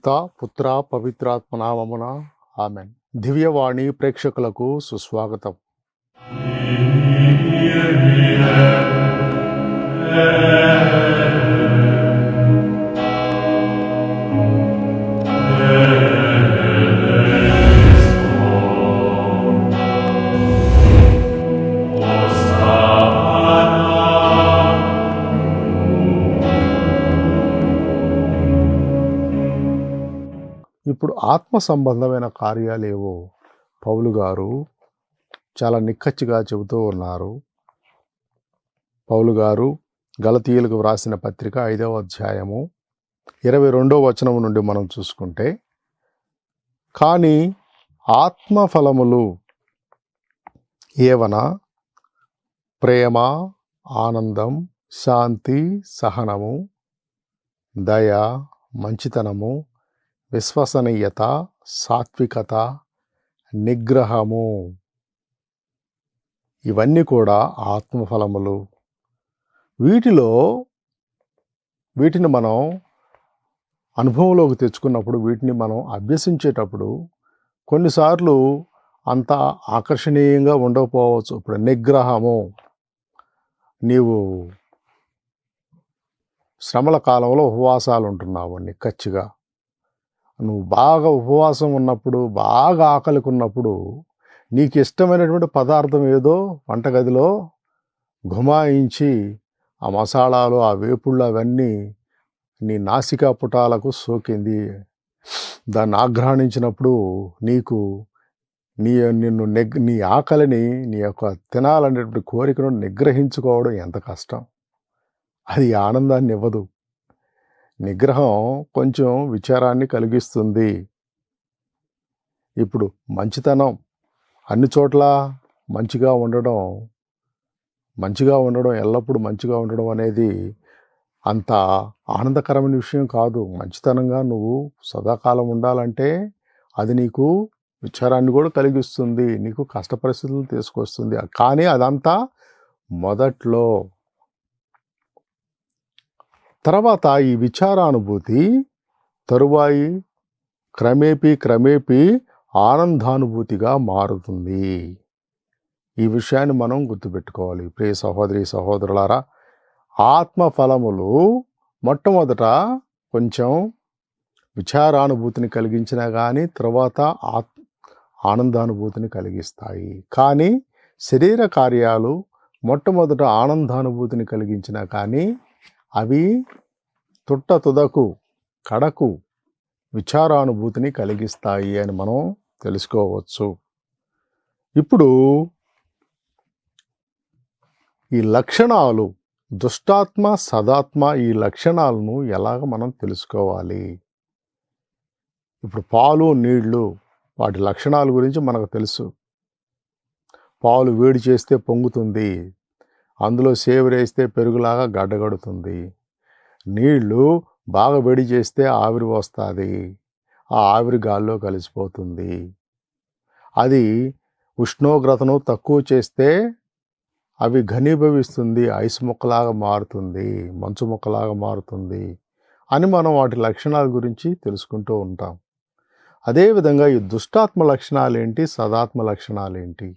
పిత పుత్ర పవిత్రాత్మ నామమున ఆమెన్. దివ్యవాణి ప్రేక్షకులకు సుస్వాగతం. ఇప్పుడు ఆత్మ సంబంధమైన కార్యాలేవో పౌలు గారు చాలా నిక్కచ్చిగా చెబుతూ ఉన్నారు. పౌలు గారు గలతీయులకు వ్రాసిన పత్రిక 5వ అధ్యాయము 22వ వచనం నుండి మనం చూసుకుంటే, కానీ ఆత్మఫలములు ఏవన ప్రేమ, ఆనందం, శాంతి, సహనము, దయ, మంచితనము, విశ్వసనీయత, సాత్వికత, నిగ్రహము, ఇవన్నీ కూడా ఆత్మఫలములు. వీటిని మనం అనుభవంలోకి తెచ్చుకున్నప్పుడు, వీటిని మనం అభ్యసించేటప్పుడు కొన్నిసార్లు అంత ఆకర్షణీయంగా ఉండకపోవచ్చు. ఇప్పుడు నిగ్రహము, నీవు శ్రమల కాలంలో ఉపవాసాలు ఉంటున్నావు నిక్కచ్చిగా, నువ్వు బాగా ఉపవాసం ఉన్నప్పుడు, బాగా ఆకలికి ఉన్నప్పుడు, నీకు ఇష్టమైనటువంటి పదార్థం ఏదో వంటగదిలో గుమాయించి ఆ మసాలాలు, ఆ వేపుళ్ళు అవన్నీ నీ నాసికా పుటాలకు సోకింది. దాన్ని ఆఘ్రాణించినప్పుడు నీకు నీ ఆకలిని, నీ యొక్క తినాలనేటువంటి కోరికను నిగ్రహించుకోవడం ఎంత కష్టం. అది ఆనందాన్ని ఇవ్వదు. నిగ్రహం కొంచెం విచారాన్ని కలిగిస్తుంది. ఇప్పుడు మంచితనం, అన్ని చోట్ల మంచిగా ఉండడం, ఎల్లప్పుడూ మంచిగా ఉండడం అనేది అంత ఆనందకరమైన విషయం కాదు. మంచితనంగా నువ్వు సదాకాలం ఉండాలంటే అది నీకు విచారాన్ని కూడా కలిగిస్తుంది, నీకు కష్ట పరిస్థితులను తీసుకొస్తుంది. కానీ అదంతా మొదట్లో. తర్వాత ఈ విచారానుభూతి తరువాయి క్రమేపీ ఆనందానుభూతిగా మారుతుంది. ఈ విషయాన్ని మనం గుర్తుపెట్టుకోవాలి. ప్రియ సహోదరి సహోదరులారా, ఆత్మఫలములు మొట్టమొదట కొంచెం విచారానుభూతిని కలిగించినా కానీ తర్వాత ఆనందానుభూతిని కలిగిస్తాయి. కానీ శరీర కార్యాలు మొట్టమొదట ఆనందానుభూతిని కలిగించినా కానీ అవి తుదకు కడకు విచారానుభూతిని కలిగిస్తాయి అని మనం తెలుసుకోవచ్చు. ఇప్పుడు ఈ లక్షణాలు, దుష్టాత్మ, సదాత్మ, ఈ లక్షణాలను ఎలాగ మనం తెలుసుకోవాలి? ఇప్పుడు పాలు, నీళ్లు, వాటి లక్షణాల గురించి మనకు తెలుసు. పాలు వేడి చేస్తే పొంగుతుంది, అందులో సేవరేస్తే పెరుగులాగా గడ్డగడుతుంది. నీళ్లు బాగా వేడి చేస్తే ఆవిరి వస్తుంది, ఆ ఆవిరి గాల్లో కలిసిపోతుంది. అది ఉష్ణోగ్రతను తక్కువ చేస్తే అవి ఘనీభవిస్తుంది, ఐసు ముక్కలాగా మారుతుంది, మంచు ముక్కలాగా మారుతుంది అని మనం వాటి లక్షణాల గురించి తెలుసుకుంటూ ఉంటాం. అదేవిధంగా ఈ దుష్టాత్మ లక్షణాలేంటి, సదాత్మ లక్షణాలేంటి,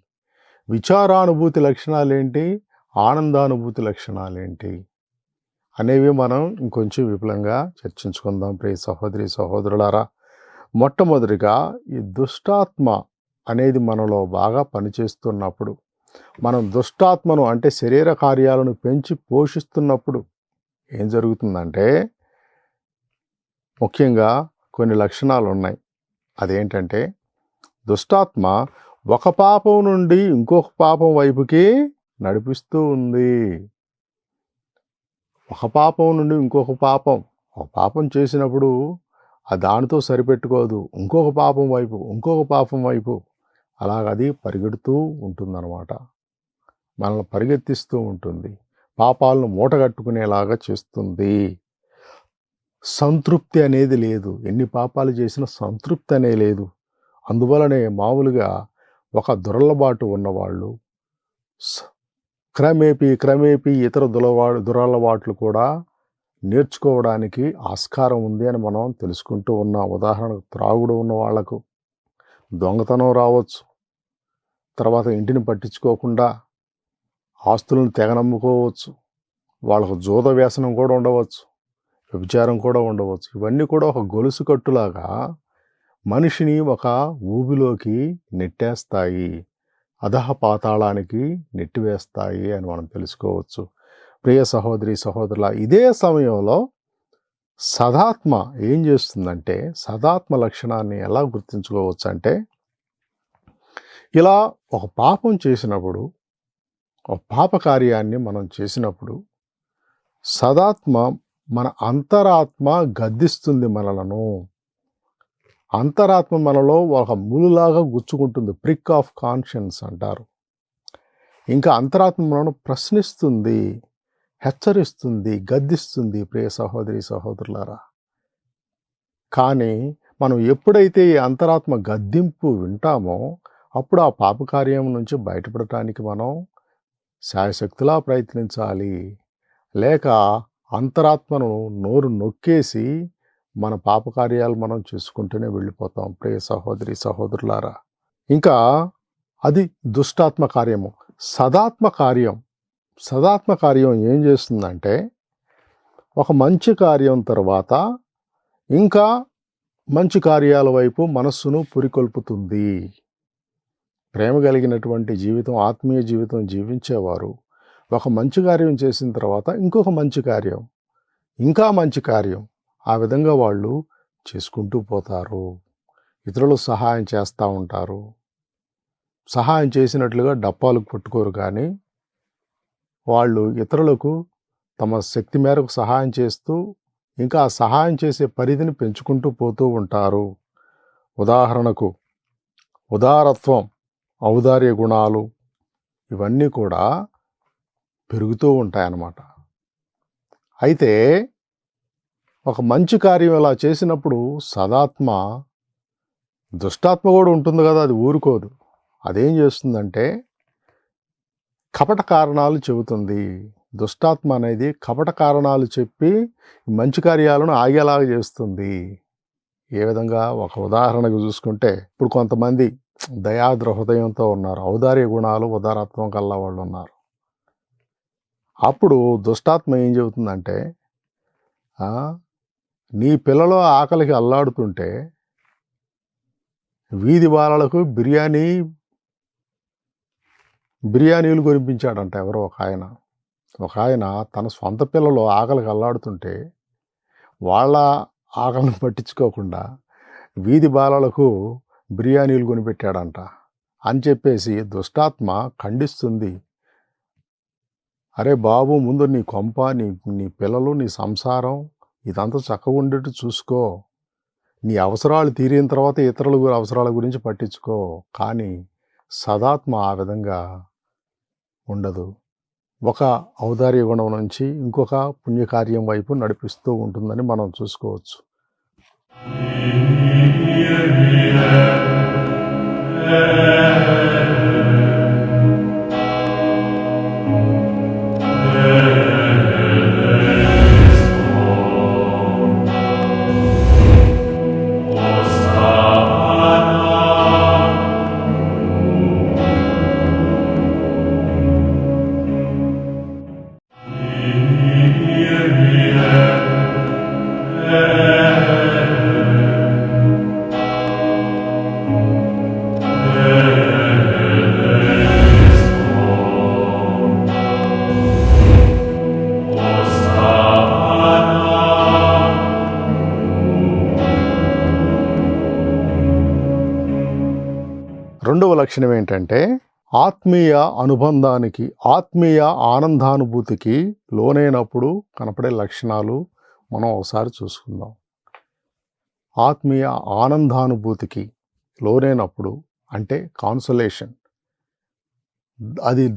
విచారానుభూతి లక్షణాలేంటి, ఆనందానుభూతి లక్షణాలేంటి అనేవి మనం ఇంకొంచెం విపులంగా చర్చించుకుందాం. ప్రియ సహోదరి సహోదరులారా, మొట్టమొదటిగా ఈ దుష్టాత్మ అనేది మనలో బాగా పనిచేస్తున్నప్పుడు, మనం దుష్టాత్మను అంటే శరీర కార్యాలను పెంచి పోషిస్తున్నప్పుడు ఏం జరుగుతుందంటే, ముఖ్యంగా కొన్ని లక్షణాలు ఉన్నాయి. అదేంటంటే, దుష్టాత్మ ఒక పాపం నుండి ఇంకొక పాపం వైపుకి నడిపిస్తూ ఉంది. ఒక పాపం నుండి ఇంకొక పాపం, ఒక పాపం చేసినప్పుడు దానితో సరిపెట్టుకోదు, ఇంకొక పాపం వైపు అలాగది పరిగెడుతూ ఉంటుందన్నమాట. మనల్ని పరిగెత్తిస్తూ ఉంటుంది, పాపాలను మూటగట్టుకునేలాగా చేస్తుంది. సంతృప్తి అనేది లేదు, ఎన్ని పాపాలు చేసినా సంతృప్తి అనే లేదు. అందువలనే మామూలుగా ఒక దురలబాటు ఉన్నవాళ్ళు క్రమేపీ ఇతర దురలవాట్లు కూడా నేర్చుకోవడానికి ఆస్కారం ఉంది అని మనం తెలుసుకుంటూ ఉన్నాం. ఉదాహరణకు త్రాగుడు ఉన్న వాళ్లకు దొంగతనం రావచ్చు, తర్వాత ఇంటిని పట్టించుకోకుండా ఆస్తులను తెగనమ్ముకోవచ్చు, వాళ్ళకు జూద వ్యసనం కూడా ఉండవచ్చు, వ్యభిచారం కూడా ఉండవచ్చు. ఇవన్నీ కూడా ఒక గొలుసు కట్టులాగా మనిషిని ఒక ఊబిలోకి నెట్టేస్తాయి, అధః పాతాళానికి నెట్టివేస్తాయి అని మనం తెలుసుకోవచ్చు. ప్రియ సహోదరి సహోదరుల, ఇదే సమయంలో సదాత్మ ఏం చేస్తుందంటే, సదాత్మ లక్షణాన్ని ఎలా గుర్తించుకోవచ్చు అంటే, ఇలా ఒక పాపం చేసినప్పుడు, ఒక పాప కార్యాన్ని మనం చేసినప్పుడు సదాత్మ మన అంతరాత్మ గద్దిస్తుంది మనలను. అంతరాత్మ మనలో ఒక ములులాగా గుచ్చుకుంటుంది, ప్రిక్ ఆఫ్ కాన్షియన్స్ అంటారు. ఇంకా అంతరాత్మ మనను ప్రశ్నిస్తుంది, హెచ్చరిస్తుంది, గద్దిస్తుంది. ప్రియ సహోదరి సహోదరులారా, కానీ మనం ఎప్పుడైతే ఈ అంతరాత్మ గద్దింపు వింటామో అప్పుడు ఆ పాపకార్యం నుంచి బయటపడటానికి మనం శాయశక్తులా ప్రయత్నించాలి. లేక అంతరాత్మను నోరు నొక్కేసి మన పాపకార్యాలు మనం చేసుకుంటూనే వెళ్ళిపోతాం. ప్రియ సహోదరి సహోదరులారా, ఇంకా అది దుష్టాత్మ కార్యము. సదాత్మ కార్యం ఏం చేస్తుందంటే, ఒక మంచి కార్యం తర్వాత ఇంకా మంచి కార్యాల వైపు మనస్సును పురికొల్పుతుంది. ప్రేమ కలిగినటువంటి జీవితం, ఆత్మీయ జీవితం జీవించేవారు ఒక మంచి కార్యం చేసిన తర్వాత ఇంకొక మంచి కార్యం, ఇంకా మంచి కార్యం, ఆ విధంగా వాళ్ళు చేసుకుంటూ పోతారు. ఇతరులకు సహాయం చేస్తూ ఉంటారు. సహాయం చేసినట్లుగా డప్పాలకు పట్టుకోరు, కానీ వాళ్ళు ఇతరులకు తమ శక్తి మేరకు సహాయం చేస్తూ ఇంకా ఆ సహాయం చేసే పరిధిని పెంచుకుంటూ పోతూ ఉంటారు. ఉదాహరణకు ఉదారత్వం, ఔదార్య గుణాలు ఇవన్నీ కూడా పెరుగుతూ ఉంటాయన్నమాట. అయితే ఒక మంచి కార్యం ఇలా చేసినప్పుడు సదాత్మ, దుష్టాత్మ కూడా ఉంటుంది కదా, అది ఊరుకోదు. అదేం చేస్తుందంటే కపట కారణాలు చెబుతుంది. దుష్టాత్మ అనేది కపట కారణాలు చెప్పి మంచి కార్యాలను ఆగేలాగా చేస్తుంది. ఏ విధంగా? ఒక ఉదాహరణకు చూసుకుంటే, ఇప్పుడు కొంతమంది దయాద్ర హృదయంతో ఉన్నారు, ఔదార్య గుణాలు ఉదారత్వం కల్లా వాళ్ళు ఉన్నారు. అప్పుడు దుష్టాత్మ ఏం చెబుతుందంటే, నీ పిల్లలు ఆకలికి అల్లాడుతుంటే వీధి బాలలకు బిర్యానీలు కొనిపించాడంట ఎవరో ఒక ఆయన తన సొంత పిల్లలు ఆకలికి అల్లాడుతుంటే వాళ్ళ ఆకలిని పట్టించుకోకుండా వీధి బాలలకు బిర్యానీలు కొనిపెట్టాడంట అని చెప్పేసి దుష్టాత్మ ఖండిస్తుంది. అరే బాబు, ముందు నీ కొంప, నీ పిల్లలు, నీ సంసారం ఇదంతా చక్కగా ఉండేట్టు చూసుకో. నీ అవసరాలు తీరిన తర్వాత ఇతరుల అవసరాల గురించి పట్టించుకో. కానీ సదాత్మ ఆ విధంగా ఉండదు. ఒక ఔదార్య గుణం నుంచి ఇంకొక పుణ్యకార్యం వైపు నడిపిస్తూ ఉంటుందని మనం చూసుకోవచ్చు. రెండవ లక్షణం ఏంటంటే, ఆత్మీయ అనుబంధానికి, ఆత్మీయ ఆనందానుభూతికి లోనైనప్పుడు కనపడే లక్షణాలు మనం ఒకసారి చూసుకుందాం. ఆత్మీయ ఆనందానుభూతికి లోనైనప్పుడు అంటే కాన్సోలేషన్,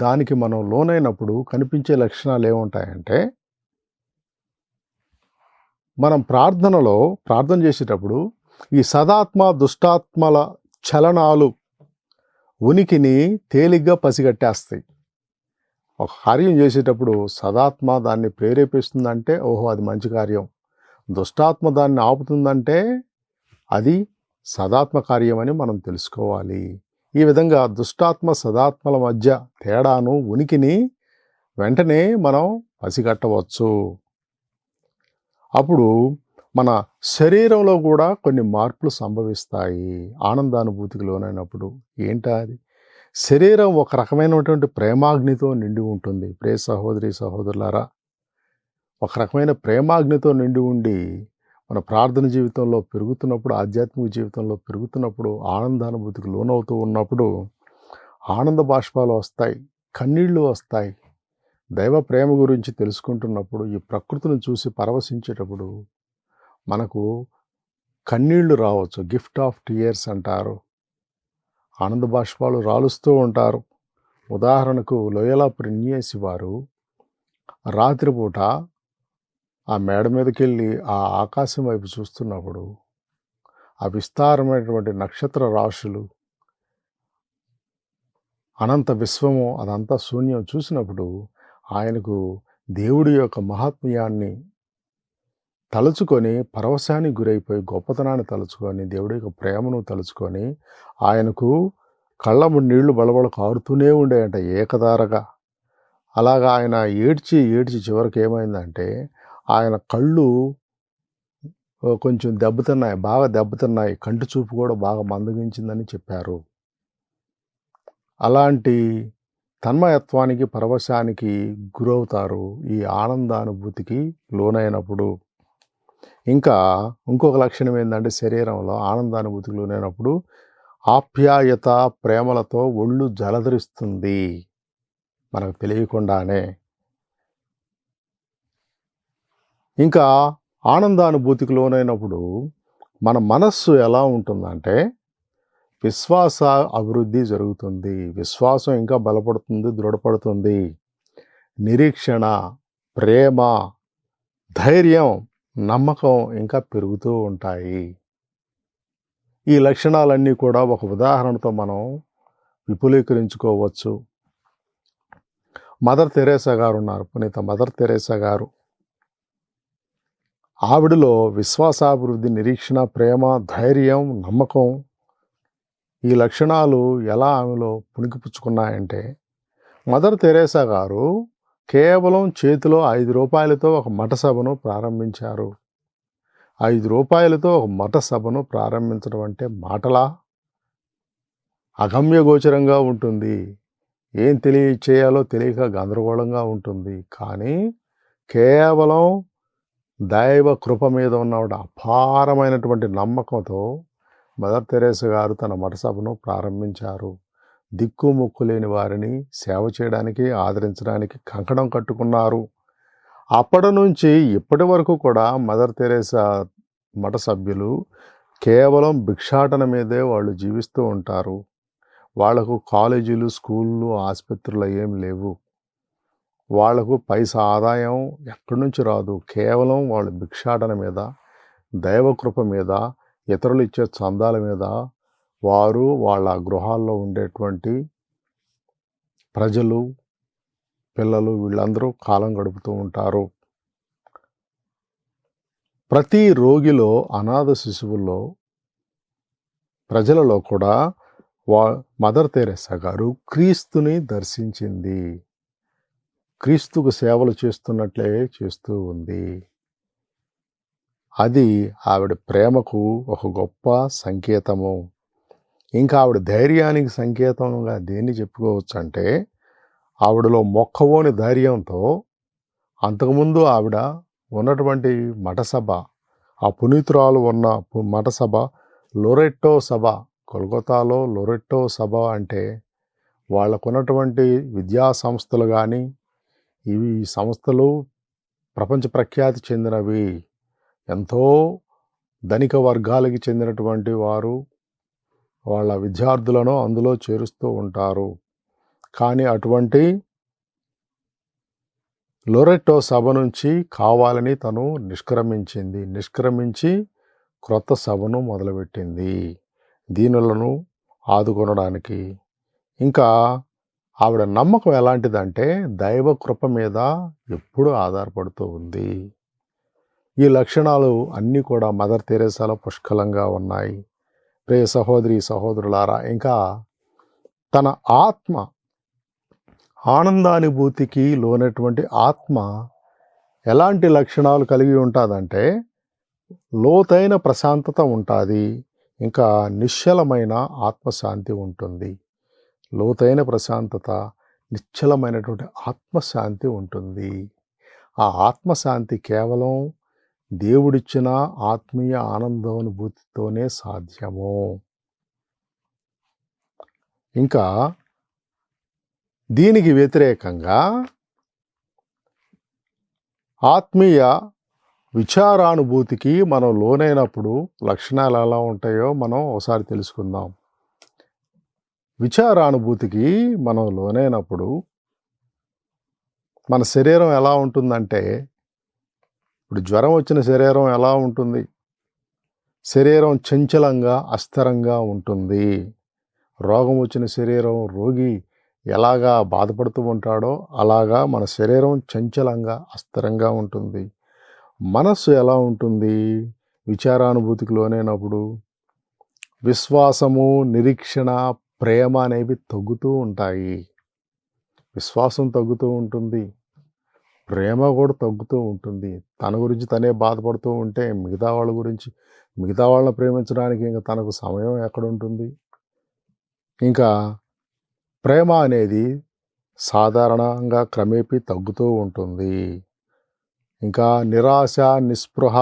దానికి మనం లోనైనప్పుడు కనిపించే లక్షణాలు ఏముంటాయంటే, మనం ప్రార్థన చేసేటప్పుడు ఈ సదాత్మ దుష్టాత్మల చలనాలు ఉనికిని తేలిగ్గా పసిగట్టేస్తాయి. ఒక కార్యం చేసేటప్పుడు సదాత్మ దాన్ని ప్రేరేపిస్తుందంటే ఓహో అది మంచి కార్యం, దుష్టాత్మ దాన్ని ఆపుతుందంటే అది సదాత్మ కార్యం అని మనం తెలుసుకోవాలి. ఈ విధంగా దుష్టాత్మ సదాత్మల మధ్య తేడాను ఉనికిని వెంటనే మనం పసిగట్టవచ్చు. అప్పుడు మన శరీరంలో కూడా కొన్ని మార్పులు సంభవిస్తాయి ఆనందానుభూతికి లోనైనప్పుడు. ఏంటా అది? శరీరం ఒక రకమైనటువంటి ప్రేమాగ్నితో నిండి ఉంటుంది. ప్రియ సహోదరి సహోదరులారా, ఒక రకమైన ప్రేమాగ్నితో నిండి ఉండి మన ప్రార్థన జీవితంలో పెరుగుతున్నప్పుడు, ఆధ్యాత్మిక జీవితంలో పెరుగుతున్నప్పుడు, ఆనందానుభూతికి లోనవుతూ ఉన్నప్పుడు ఆనంద బాష్పాలు వస్తాయి, కన్నీళ్లు వస్తాయి. దైవ ప్రేమ గురించి తెలుసుకుంటున్నప్పుడు, ఈ ప్రకృతిని చూసి పరవశించేటప్పుడు మనకు కన్నీళ్లు రావచ్చు. గిఫ్ట్ ఆఫ్ టీయర్స్ అంటారు. ఆనంద బాష్పాలు రాలుస్తూ ఉంటారు. ఉదాహరణకు లోయలా ప్రిన్యేసి వారు రాత్రిపూట ఆ మేడ మీదకి వెళ్ళి ఆ ఆకాశం వైపు చూస్తున్నప్పుడు ఆ విస్తారమైనటువంటి నక్షత్ర రాశులు, అనంత విశ్వము, అదంతా శూన్యం చూసినప్పుడు ఆయనకు దేవుడి యొక్క మహాత్మ్యాన్ని తలుచుకొని పరవశానికి గురైపోయి, గొప్పతనాన్ని తలుచుకొని, దేవుడి యొక్క ప్రేమను తలుచుకొని ఆయనకు కళ్ళము నీళ్లు బలబల కారుతూనే ఉండేయంట ఏకధారగా. అలాగా ఆయన ఏడ్చి ఏడ్చి చివరికి ఏమైందంటే ఆయన కళ్ళు కొంచెం దెబ్బతిన్నాయి, బాగా దెబ్బతిన్నాయి, కంటి చూపు కూడా బాగా మందగించిందని చెప్పారు. అలాంటి తన్మయత్వానికి, పరవశానికి గురవుతారు ఈ ఆనందానుభూతికి లోనైనప్పుడు. ఇంకా ఇంకొక లక్షణం ఏంటంటే శరీరంలో ఆనందానుభూతికి లోనైనప్పుడు ఆప్యాయత, ప్రేమలతో ఒళ్ళు జలధరిస్తుంది మనకు తెలియకుండానే. ఇంకా ఆనందానుభూతికి లోనైనప్పుడు మన మనస్సు ఎలా ఉంటుందంటే విశ్వాస అభివృద్ధి జరుగుతుంది, విశ్వాసం ఇంకా బలపడుతుంది, దృఢపడుతుంది. నిరీక్షణ, ప్రేమ, ధైర్యం, నమ్మకం ఇంకా పెరుగుతూ ఉంటాయి. ఈ లక్షణాలన్నీ కూడా ఒక ఉదాహరణతో మనం విపులీకరించుకోవచ్చు. మదర్ తెరేసా గారు ఉన్నారు, పునీత మదర్ తెరేసా గారు. ఆవిడలో విశ్వాసాభివృద్ధి, నిరీక్షణ, ప్రేమ, ధైర్యం, నమ్మకం ఈ లక్షణాలు ఎలా ఆమెలో పుణికిపుచ్చుకున్నాయంటే మదర్ తెరేసా గారు కేవలం చేతిలో 5 రూపాయలతో ఒక మఠ సభను ప్రారంభించారు. 5 రూపాయలతో ఒక మఠ సభను ప్రారంభించడం అంటే మాటలా? అగమ్యగోచరంగా ఉంటుంది. ఏం తెలియచేయాలో తెలియక గందరగోళంగా ఉంటుంది. కానీ కేవలం దైవ కృప మీద ఉన్న అపారమైనటువంటి నమ్మకంతో మదర్ తెరేసా గారు తన మఠ సభను ప్రారంభించారు. దిక్కు ముక్కు లేని వారిని సేవ చేయడానికి, ఆదరించడానికి కంకణం కట్టుకున్నారు. అప్పటి నుంచి ఇప్పటి వరకు కూడా మదర్ తెరేసా మఠ సభ్యులు కేవలం భిక్షాటన మీదే వాళ్ళు జీవిస్తూ ఉంటారు. వాళ్లకు కాలేజీలు, స్కూళ్ళు, ఆసుపత్రులు ఏం లేవు. వాళ్లకు పైసా ఆదాయం ఎక్కడి నుంచి రాదు. కేవలం వాళ్ళు భిక్షాటన మీద, దైవకృప మీద, ఇతరులు ఇచ్చే చందాల మీద వారు వాళ్ళ గృహాల్లో ఉండేటువంటి ప్రజలు, పిల్లలు వీళ్ళందరూ కాలం గడుపుతూ ఉంటారు. ప్రతి రోగిలో, అనాథ శిశువుల్లో, ప్రజలలో కూడా మదర్ తెరేసా గారు క్రీస్తుని దర్శించింది. క్రీస్తుకు సేవలు చేస్తున్నట్లే చేస్తూ ఉంది. అది ఆవిడ ప్రేమకు ఒక గొప్ప సంకేతము. ఇంకా ఆవిడ ధైర్యానికి సంకేతంగా దేన్ని చెప్పుకోవచ్చు అంటే ఆవిడలో మొక్కవోని ధైర్యంతో అంతకుముందు ఆవిడ ఉన్నటువంటి మఠసభ, ఆ పునీతురాలు ఉన్న మఠసభ లోరెట్టో సభ, కొల్కతాలో లోరెట్టో సభ అంటే వాళ్ళకున్నటువంటి విద్యా సంస్థలు కానీ, ఇవి సంస్థలు ప్రపంచ ప్రఖ్యాతి చెందినవి. ఎంతో ధనిక వర్గాలకి చెందినటువంటి వారు వాళ్ళ విద్యార్థులను అందులో చేరుస్తూ ఉంటారు. కానీ అటువంటి లోరెట్టో సభ నుంచి కావాలని తను నిష్క్రమించి క్రొత్త సభను మొదలుపెట్టింది దీనులను ఆదుకొనడానికి. ఇంకా ఆవిడ నమ్మకం ఎలాంటిదంటే దైవ కృప మీద ఎప్పుడూ ఆధారపడుతూ ఉంది. ఈ లక్షణాలు అన్నీ కూడా మదర్ తెరేసాలో పుష్కలంగా ఉన్నాయి. ప్రియ సహోదరి సహోదరులారా, ఇంకా తన ఆత్మ ఆనందానుభూతికి లోనటువంటి ఆత్మ ఎలాంటి లక్షణాలు కలిగి ఉంటుందంటే లోతైన ప్రశాంతత ఉంటుంది, ఇంకా నిశ్చలమైన ఆత్మశాంతి ఉంటుంది. లోతైన ప్రశాంతత, నిశ్చలమైనటువంటి ఆత్మశాంతి ఉంటుంది. ఆ ఆత్మశాంతి కేవలం దేవుడిచ్చిన ఆత్మీయ ఆనందానుభూతితోనే సాధ్యము. ఇంకా దీనికి వ్యతిరేకంగా ఆత్మీయ విచారానుభూతికి మనం లోనైనప్పుడు లక్షణాలు ఎలా ఉంటాయో మనం ఒకసారి తెలుసుకుందాం. విచారానుభూతికి మనం లోనైనప్పుడు మన శరీరం ఎలా ఉంటుందంటే, ఇప్పుడు జ్వరం వచ్చిన శరీరం ఎలా ఉంటుంది? శరీరం చంచలంగా అస్థిరంగా ఉంటుంది. రోగం వచ్చిన శరీరం రోగి ఎలాగా బాధపడుతూ ఉంటాడో అలాగా మన శరీరం చంచలంగా అస్థిరంగా ఉంటుంది. మనస్సు ఎలా ఉంటుంది? విచారానుభూతికి లోనైనప్పుడు విశ్వాసము, నిరీక్షణ, ప్రేమ అనేవి తగ్గుతూ ఉంటాయి. విశ్వాసం తగ్గుతూ ఉంటుంది, ప్రేమ కూడా తగ్గుతూ ఉంటుంది. తన గురించి తనే బాధపడుతూ ఉంటే మిగతా వాళ్ళని ప్రేమించడానికి ఇంకా తనకు సమయం ఎక్కడుంటుంది? ఇంకా ప్రేమ అనేది సాధారణంగా క్రమేపీ తగ్గుతూ ఉంటుంది. ఇంకా నిరాశ, నిస్పృహ,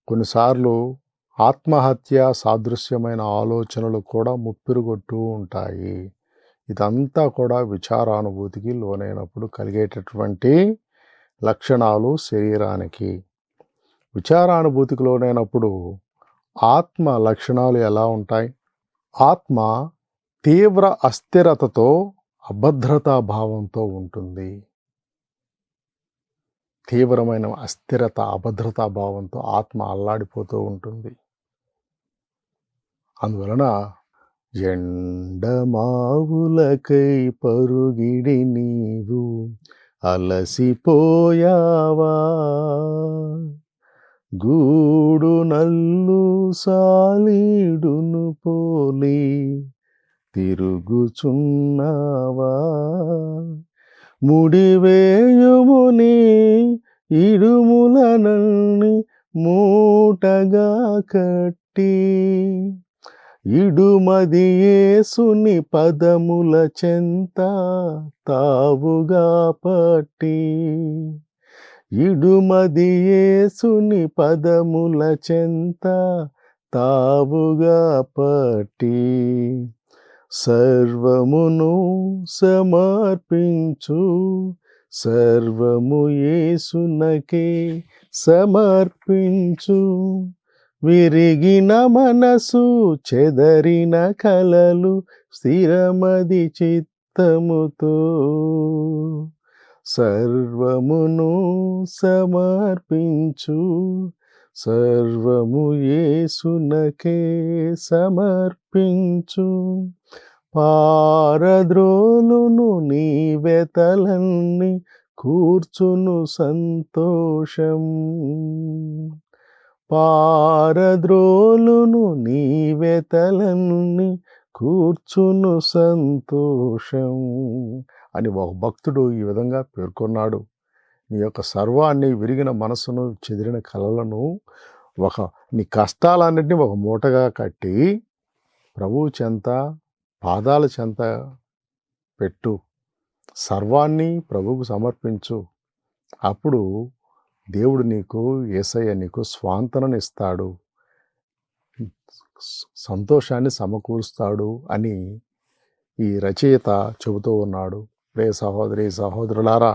కొన్నిసార్లు ఆత్మహత్య సాదృశ్యమైన ఆలోచనలు కూడా ముప్పిరుగొట్టూ ఉంటాయి. ఇదంతా కూడా విచారానుభూతికి లోనైనప్పుడు కలిగేటటువంటి లక్షణాలు శరీరానికి. విచారానుభూతికి లోనైనప్పుడు ఆత్మ లక్షణాలు ఎలా ఉంటాయి? ఆత్మ తీవ్ర అస్థిరతతో, అభద్రతా భావంతో ఉంటుంది. తీవ్రమైన అస్థిరత, అభద్రతా భావంతో ఆత్మ అల్లాడిపోతూ ఉంటుంది. అందువలన ఎండమావులకై పరుగిడి నీవు అలసిపోయావా, గూడు నల్లు సాలీడును పోలి తిరుగుచున్నావా, ముడివేయుముని ఇడుములనన్ని మూటగా కట్టి, ఇడుమది యేసుని పదముల చెంత తావుగా పట్టి, ఇడుమది యేసుని పదముల చెంత తావుగా పట్టి, సర్వమును సమర్పించు, సర్వము యేసునకే సమర్పించు, విరిగిన మనసు, చెదరిన కలలు, స్థిరమది చిత్తముతో, సర్వమును సమర్పించు, సర్వము యేసునకే సమర్పించు, పారద్రోలును నీ వెతలన్నీ కూర్చును సంతోషం, పారద్రోలును నీ వెతలన్నీ కూర్చును సంతోషం అని ఒక భక్తుడు ఈ విధంగా పేర్కొన్నాడు. నీ యొక్క సర్వాన్ని, విరిగిన మనసును, చెదిరిన కలలను, నీ కష్టాలన్నింటినీ ఒక మూటగా కట్టి ప్రభువు చెంత, పాదాల చెంత పెట్టు, సర్వాన్ని ప్రభువుకు సమర్పించు. అప్పుడు దేవుడు యేసయ్య నీకు స్వాంతననిస్తాడు, సంతోషాన్ని సమకూరుస్తాడు అని ఈ రచయిత చెబుతూ ఉన్నాడు. ప్రియ సహోదరి సహోదరులారా,